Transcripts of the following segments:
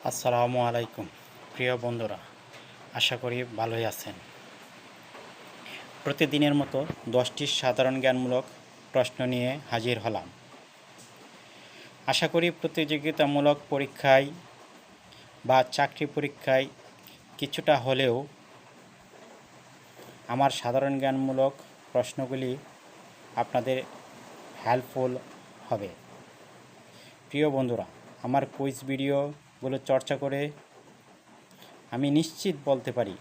আসসালামু আলাইকুম প্রিয় বন্ধুরা, আশা করি ভালোই আছেন। প্রতিদিনের মতো 10টি সাধারণ জ্ঞানমূলক প্রশ্ন নিয়ে হাজির হলাম। আশা করি প্রতিযোগিতামূলক পরীক্ষায় বা চাকরি পরীক্ষায় কিছুটা হলেও আমার সাধারণ জ্ঞানমূলক প্রশ্নগুলি আপনাদের হেল্পফুল হবে। প্রিয় বন্ধুরা, আমার কুইজ ভিডিওগুলো চর্চা করে আমি নিশ্চিত বলতে পারি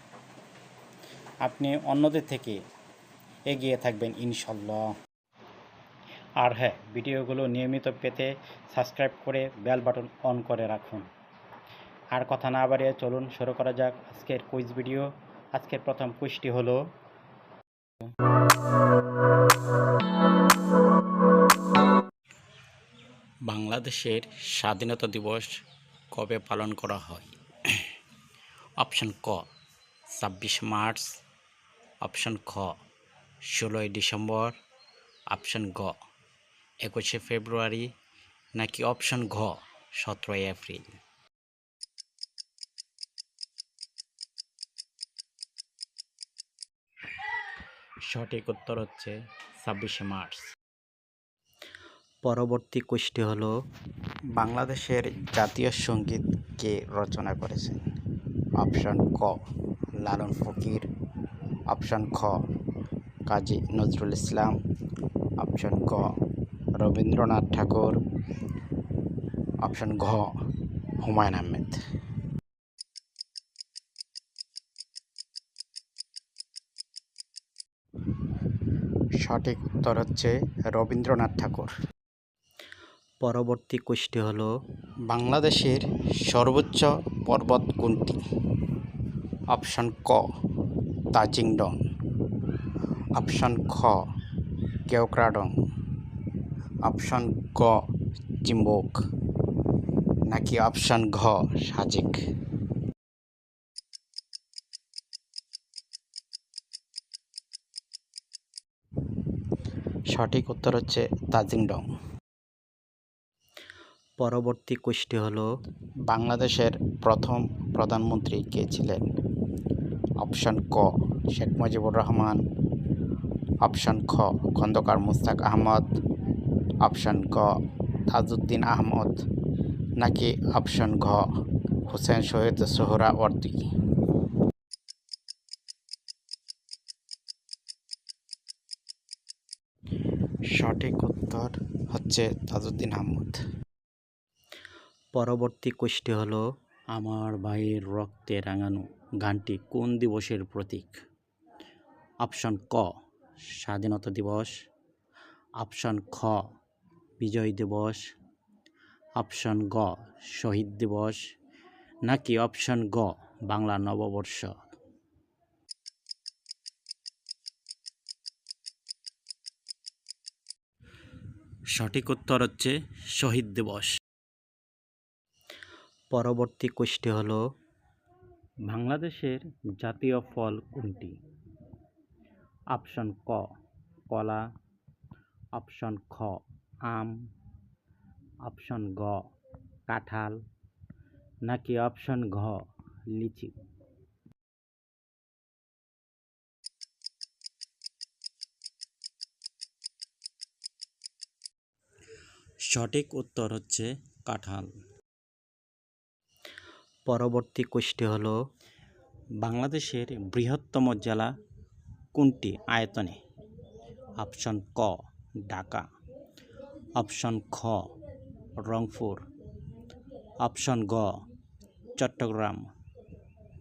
আপনি অন্যদের থেকে এগিয়ে থাকবেন ইনশাল্লাহ। আর হ্যাঁ, ভিডিওগুলো নিয়মিত পেতে সাবস্ক্রাইব করে বেল বাটন অন করে রাখুন। আর কথা না বাড়িয়ে চলুন শুরু করা যাক আজকের কুইজ ভিডিও। আজকের প্রথম কুইজটি হলো, বাংলাদেশের স্বাধীনতা দিবস কবে পালন করা হয়? অপশন ক 26 মার্চ, অপশন খ 16ই ডিসেম্বর, অপশন গ 21শে ফেব্রুয়ারি, নাকি অপশন ঘ 17ই এপ্রিল? সঠিক উত্তর হচ্ছে 26শে মার্চ। পরবর্তী কোশ্চেনটি হলো, বাংলাদেশের জাতীয় সঙ্গীত কে রচনা করেছেন? অপশন ক লালন ফকির, অপশন খ কাজী নজরুল ইসলাম, অপশন ক রবীন্দ্রনাথ ঠাকুর, অপশন ঘ হুমায়ুন আহমেদ। সঠিক উত্তর হচ্ছে রবীন্দ্রনাথ ঠাকুর। পরবর্তী কোশ্চেনটি হলো, বাংলাদেশের সর্বোচ্চ পর্বত কোনটি? অপশন ক তাজিংডং, অপশন খ কেওক্রাডং, অপশন গ চিম্বুক, নাকি অপশন ঘ সাজেক? সঠিক উত্তর হচ্ছে তাজিংডং। পরবর্তী কোশ্চেনটি হলো, বাংলাদেশের প্রথম প্রধানমন্ত্রী কে ছিলেন? অপশন ক শেখ মুজিবুর রহমান, অপশন খ খন্দকার মুশতাক আহমদ, অপশন গ তাজউদ্দিন আহমদ, নাকি অপশন ঘ হুসেন শহীদ সোহরাওয়ার্দী? সঠিক উত্তর হচ্ছে তাজউদ্দিন আহমদ। পরবর্তী কোশ্চেনটি হলো, আমার ভাইয়ের রক্তে রাঙানো গানটি কোন দিবসের প্রতীক? অপশন ক স্বাধীনতা দিবস, অপশন খ বিজয় দিবস, অপশন গ শহীদ দিবস, নাকি অপশন গ বাংলা নববর্ষ? সঠিক উত্তর হচ্ছে শহীদ দিবস। পরবর্তী কোশ্চেনটি হলো, বাংলাদেশের জাতীয় ফল কোনটি? অপশন ক কলা, অপশন খ আম, অপশন গ কাঁঠাল, নাকি অপশন ঘ লিচু? সঠিক উত্তর হচ্ছে কাঁঠাল। পরবর্তী কোশ্চেনটি হলো, বাংলাদেশের বৃহত্তম জেলা কোনটি আয়তনে? অপশন ক ঢাকা, অপশন খ রংপুর, অপশন গ চট্টগ্রাম,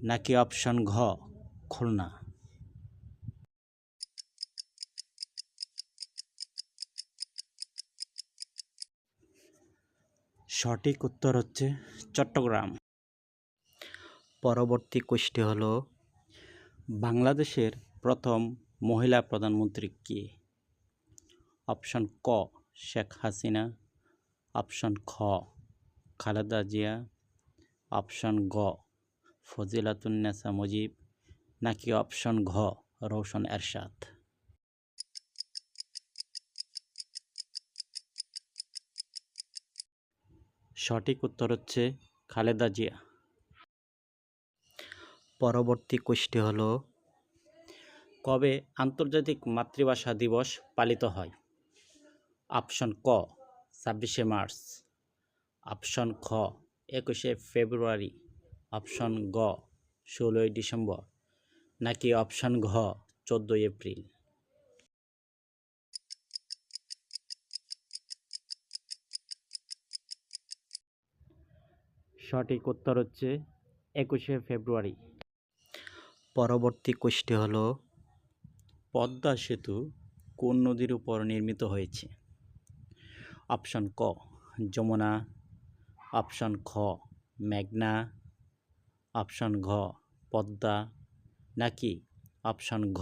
নাকি অপশন ঘ খুলনা? সঠিক উত্তর হচ্ছে চট্টগ্রাম। পরবর্তী কোশ্চেনটি হলো, বাংলাদেশের প্রথম মহিলা প্রধানমন্ত্রী কে? অপশন ক শেখ হাসিনা, অপশন খ খালেদা জিয়া, অপশন গ ফজিলাতুন্নেসা মুজিব, নাকি অপশন ঘ রওশন এরশাদ? সঠিক উত্তর হচ্ছে খালেদা জিয়া। পরবর্তী কোশ্চেন হলো, কবে আন্তর্জাতিক মাতৃভাষা দিবস পালিত হয়? অপশন ক 26শে মার্চ, অপশন খ 21শে ফেব্রুয়ারি, অপশন গ 16ই ডিসেম্বর, নাকি অপশন ঘ 14ই এপ্রিল? সঠিক উত্তর হচ্ছে 21শে ফেব্রুয়ারি। পরবর্তী কোশ্চেন হলো, পদ্মা সেতু কোন নদীর উপর নির্মিত হয়েছে? অপশন ক যমুনা, অপশন খ মেঘনা, অপশন ঘ পদ্মা, নাকি অপশন ঘ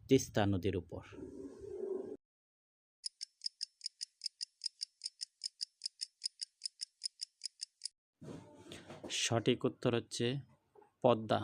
তিস্তা নদীর উপর? সঠিক উত্তর হচ্ছে পদ্মা।